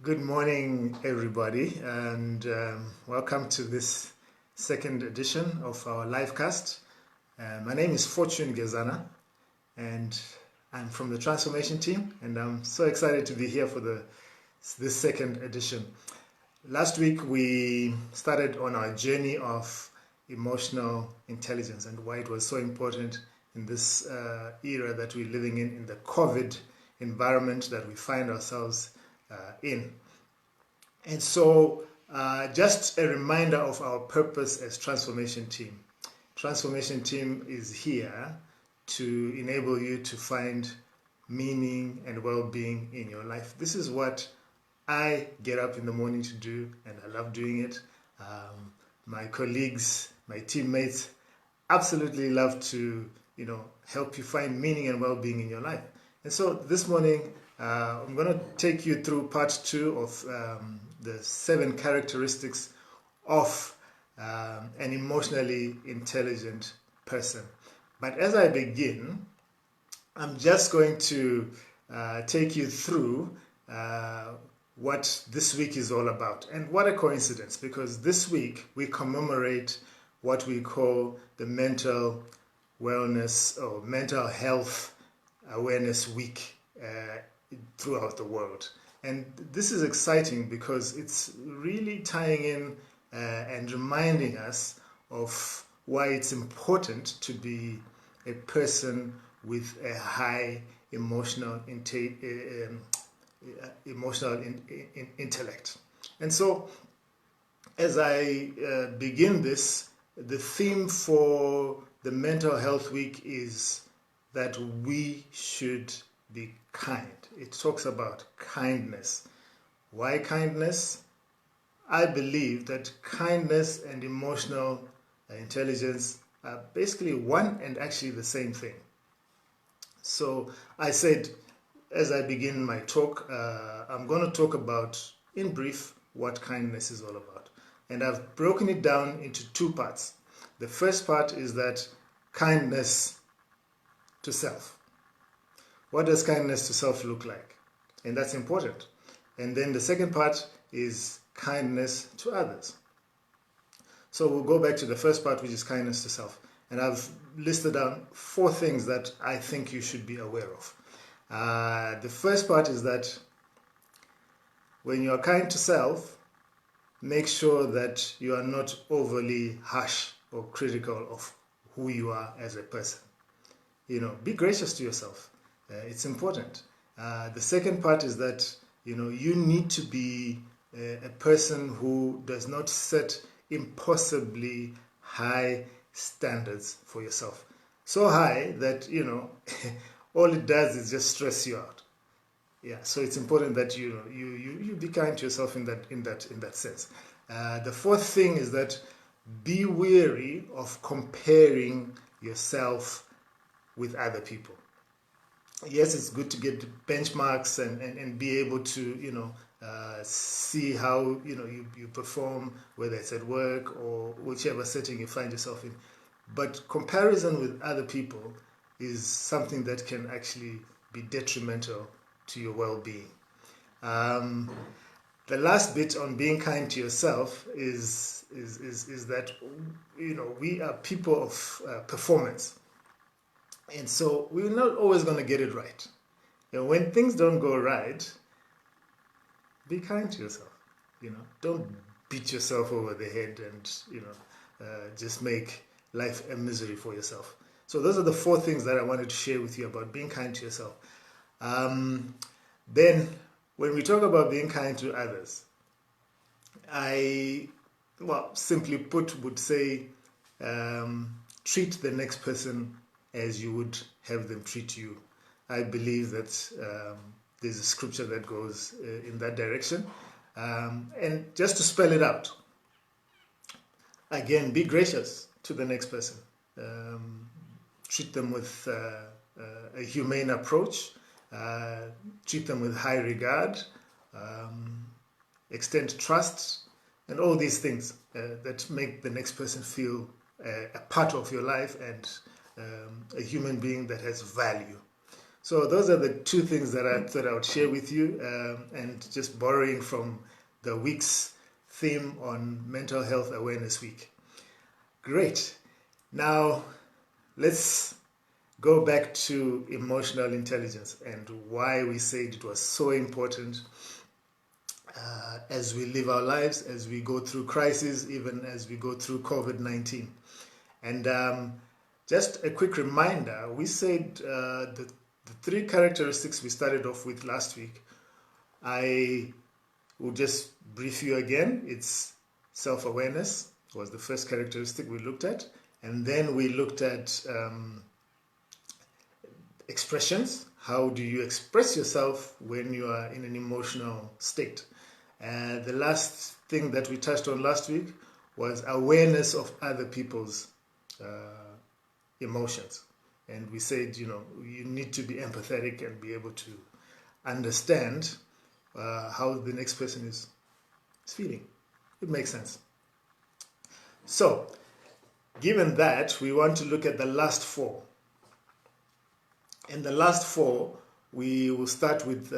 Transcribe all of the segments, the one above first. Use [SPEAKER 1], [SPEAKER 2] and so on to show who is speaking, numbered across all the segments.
[SPEAKER 1] Good morning, everybody, and welcome to this second edition of our livecast. My name is Fortune Gezana, and I'm from the transformation team, and I'm so excited to be here for this second edition. Last week, we started on our journey of emotional intelligence and why it was so important in this era that we're living in the COVID environment that we find ourselves in. And so, just a reminder of our purpose as Transformation Team. Transformation Team is here to enable you to find meaning and well-being in your life. This is what I get up in the morning to do, and I love doing it. My colleagues, my teammates, absolutely love to, help you find meaning and well-being in your life. And so this morning, I'm going to take you through part 2 of the 7 characteristics of an emotionally intelligent person. But as I begin, I'm just going to take you through what this week is all about. And what a coincidence, because this week we commemorate what we call the Mental Wellness or Mental Health Awareness Week throughout the world. And this is exciting because it's really tying in and reminding us of why it's important to be a person with a high emotional intellect. And so, as I begin this, the theme for the Mental Health Week is that we should be kind. It talks about kindness. Why kindness? I believe that kindness and emotional intelligence are basically one and actually the same thing. So I said, as I begin my talk, I'm going to talk about, in brief, what kindness is all about. And I've broken it down into 2 parts. The first part is that kindness to self. What does kindness to self look like? And that's important. And then the second part is kindness to others. So we'll go back to the first part, which is kindness to self. And I've listed down 4 things that I think you should be aware of. The first part is that when you are kind to self, make sure that you are not overly harsh or critical of who you are as a person. Be gracious to yourself. It's important. The second part is that, you need to be a person who does not set impossibly high standards for yourself. So high that, all it does is just stress you out. Yeah, so it's important that you be kind to yourself in that sense. The fourth thing is that be wary of comparing yourself with other people. Yes, it's good to get benchmarks and be able to see how you perform, whether it's at work or whichever setting you find yourself in. But comparison with other people is something that can actually be detrimental to your well-being. The last bit on being kind to yourself is that we are people of performance, and so we're not always going to get it right. When things don't go right, be kind to yourself. Don't beat yourself over the head and just make life a misery for yourself. So those are the 4 things that I wanted to share with you about being kind to yourself. Then, when we talk about being kind to others, simply put, would say, treat the next person as you would have them treat you. I believe that there's a scripture that goes in that direction. And just to spell it out, again, be gracious to the next person. Treat them with a humane approach. Treat them with high regard. Extend trust, and all these things that make the next person feel a part of your life and a human being that has value. So those are the two things that I thought I would share with you, and just borrowing from the week's theme on Mental Health Awareness Week. Great. Now, let's go back to emotional intelligence and why we said it was so important as we live our lives, as we go through crises, even as we go through COVID-19. And just a quick reminder, we said the three characteristics we started off with last week. I will just brief you again. It's self-awareness was the first characteristic we looked at. And then we looked at expressions. How do you express yourself when you are in an emotional state? The last thing that we touched on last week was awareness of other people's emotions. And we said, you need to be empathetic and be able to understand how the next person is feeling. It makes sense. So, given that, we want to look at the last four. In the last four, we will start with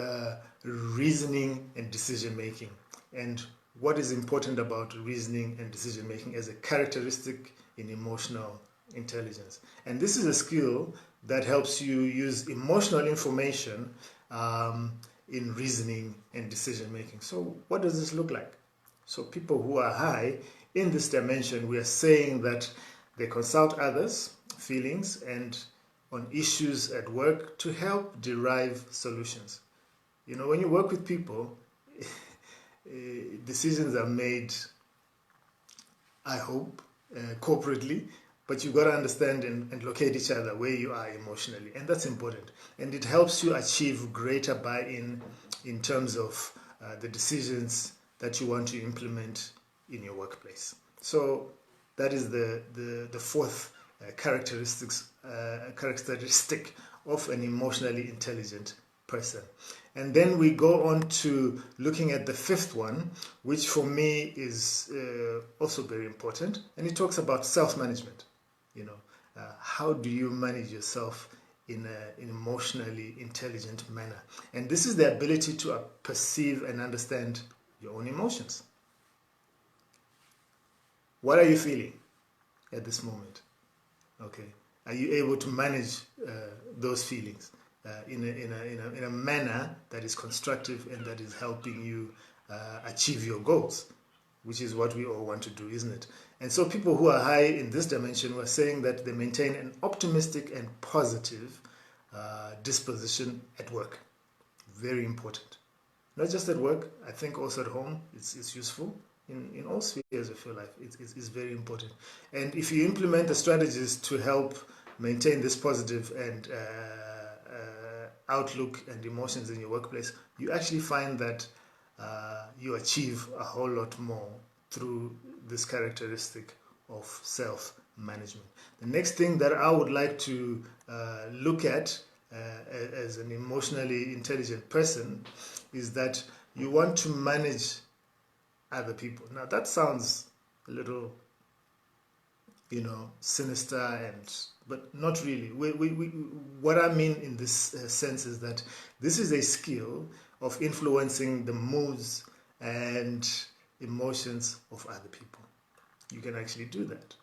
[SPEAKER 1] reasoning and decision making, and what is important about reasoning and decision making as a characteristic in emotional intelligence. And this is a skill that helps you use emotional information in reasoning and decision making. So what does this look like? So people who are high in this dimension, we are saying that they consult others' feelings and on issues at work to help derive solutions. When you work with people, decisions are made, I hope, corporately, but you've got to understand and locate each other where you are emotionally, and that's important. And it helps you achieve greater buy-in in terms of the decisions that you want to implement in your workplace. So that is the fourth characteristic of an emotionally intelligent person. And then we go on to looking at the fifth one, which for me is also very important, and it talks about self-management. How do you manage yourself in an emotionally intelligent manner? And this is the ability to perceive and understand your own emotions. What are you feeling at this moment? Okay, are you able to manage those feelings in a manner that is constructive and that is helping you achieve your goals, which is what we all want to do, isn't it? And so people who are high in this dimension were saying that they maintain an optimistic and positive disposition at work. Very important. Not just at work, I think also at home it's useful. In all spheres of your life, it's very important. And if you implement the strategies to help maintain this positive and outlook and emotions in your workplace, you actually find that you achieve a whole lot more through this characteristic of self-management. The next thing that I would like to look at as an emotionally intelligent person is that you want to manage other people. Now that sounds a little, sinister, but not really. What I mean in this sense is that this is a skill of influencing the moods and emotions of other people. You can actually do that.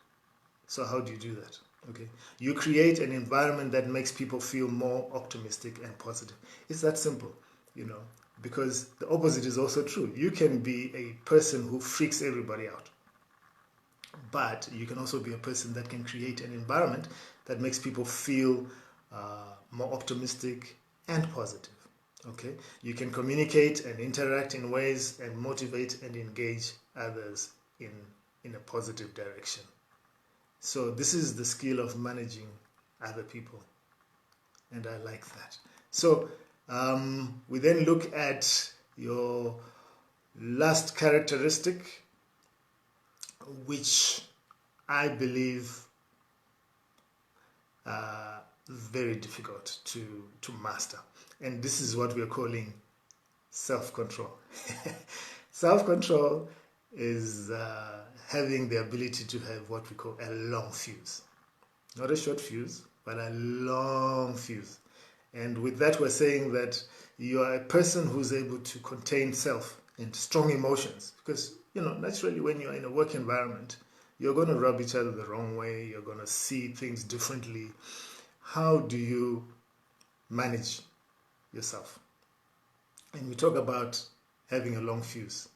[SPEAKER 1] So how do you do that? Okay, you create an environment that makes people feel more optimistic and positive. It's that simple, because the opposite is also true. You can be a person who freaks everybody out, but you can also be a person that can create an environment that makes people feel more optimistic and positive. Okay, you can communicate and interact in ways and motivate and engage others in a positive direction. So this is the skill of managing other people, and I like that. So we then look at your last characteristic, which I believe very difficult to master, and this is what we are calling self-control. Self-control is having the ability to have what we call a long fuse, not a short fuse, but a long fuse. And with that, we're saying that you are a person who's able to contain self and strong emotions. Because, naturally, when you're in a work environment, you're going to rub each other the wrong way. You're going to see things differently. How do you manage yourself? And we talk about having a long fuse,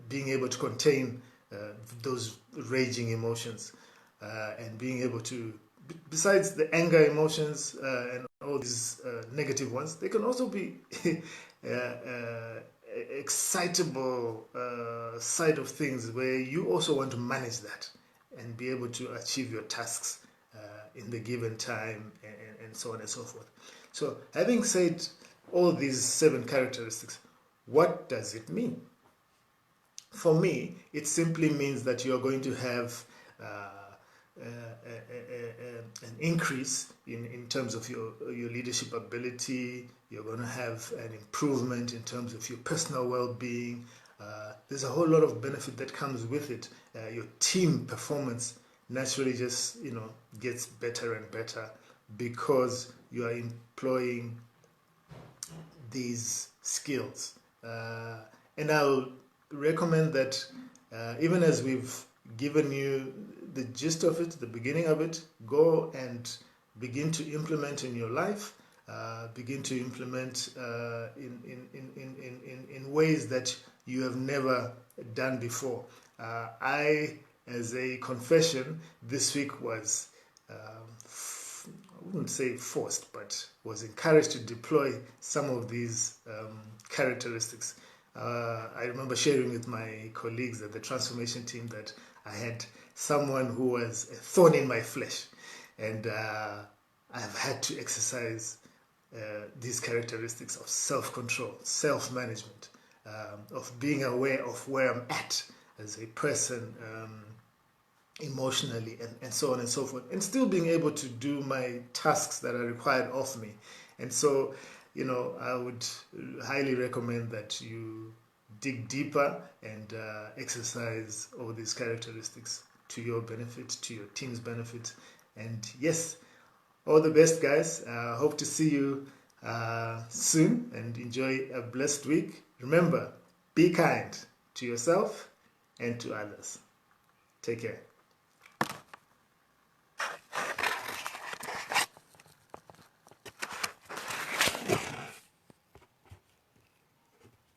[SPEAKER 1] being able to contain those raging emotions, and being able to, besides the anger emotions and all these negative ones, they can also be excitable side of things where you also want to manage that and be able to achieve your tasks in the given time, and so on and so forth. So having said all these 7 characteristics, what does it mean? For me, it simply means that you're going to have an increase in terms of your leadership ability. You're going to have an improvement in terms of your personal well-being. There's a whole lot of benefit that comes with it. Your team performance naturally just gets better and better because you are employing these skills. And I'll recommend that even as we've given you the gist of it, the beginning of it, go and begin to implement in your life. Begin to implement in ways that you have never done before. As a confession, this week was, I wouldn't say forced, but was encouraged to deploy some of these characteristics. I remember sharing with my colleagues at the transformation team that I had someone who was a thorn in my flesh, and I've had to exercise these characteristics of self-control, self-management, of being aware of where I'm at as a person, emotionally, and so on and so forth, and still being able to do my tasks that are required of me. And so, I would highly recommend that you dig deeper and exercise all these characteristics to your benefit, to your team's benefit. And yes, all the best, guys. Hope to see you soon, and enjoy a blessed week. Remember, be kind to yourself and to others. Take care.